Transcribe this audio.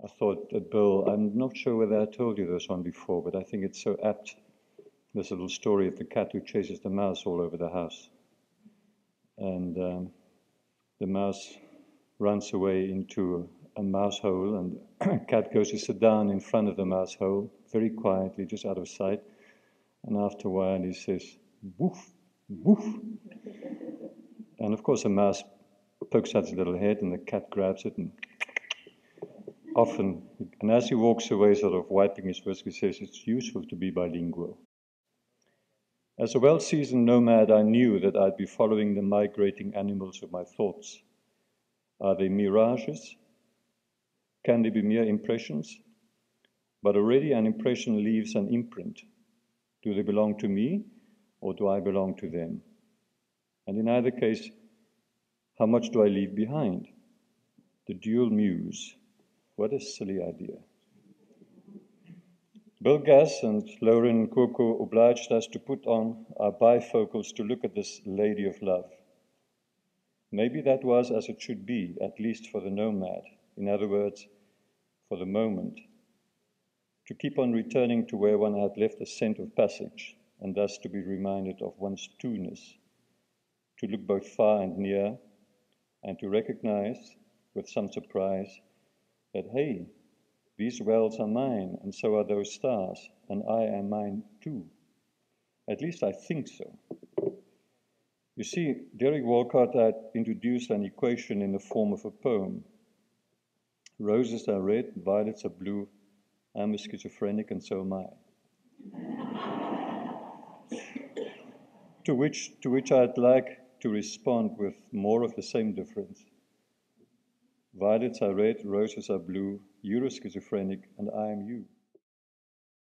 I thought that Bill, I'm not sure whether I told you this one before, but I think it's so apt, this little story of the cat who chases the mouse all over the house. And the mouse runs away into a mouse hole, and the cat goes to sit down in front of the mouse hole, very quietly, just out of sight. And after a while he says, woof, woof. And of course the mouse pokes out its little head, and the cat grabs it and often, and as he walks away, sort of wiping his whisk, he says, it's useful to be bilingual. As a well-seasoned nomad, I knew that I'd be following the migrating animals of my thoughts. Are they mirages? Can they be mere impressions? But already an impression leaves an imprint. Do they belong to me, or do I belong to them? And in either case, how much do I leave behind? The dual muse. What a silly idea. Bill Gass and Lauren Koko obliged us to put on our bifocals to look at this lady of love. Maybe that was as it should be, at least for the nomad. In other words, for the moment. To keep on returning to where one had left a scent of passage, and thus to be reminded of one's two-ness. To look both far and near, and to recognize, with some surprise, that, hey, these wells are mine, and so are those stars, and I am mine too. At least I think so. You see, Derek Walcott had introduced an equation in the form of a poem. Roses are red, violets are blue, I'm a schizophrenic, and so am I. to which I'd like to respond with more of the same difference. Violets are red, roses are blue, you're a schizophrenic, and I am you.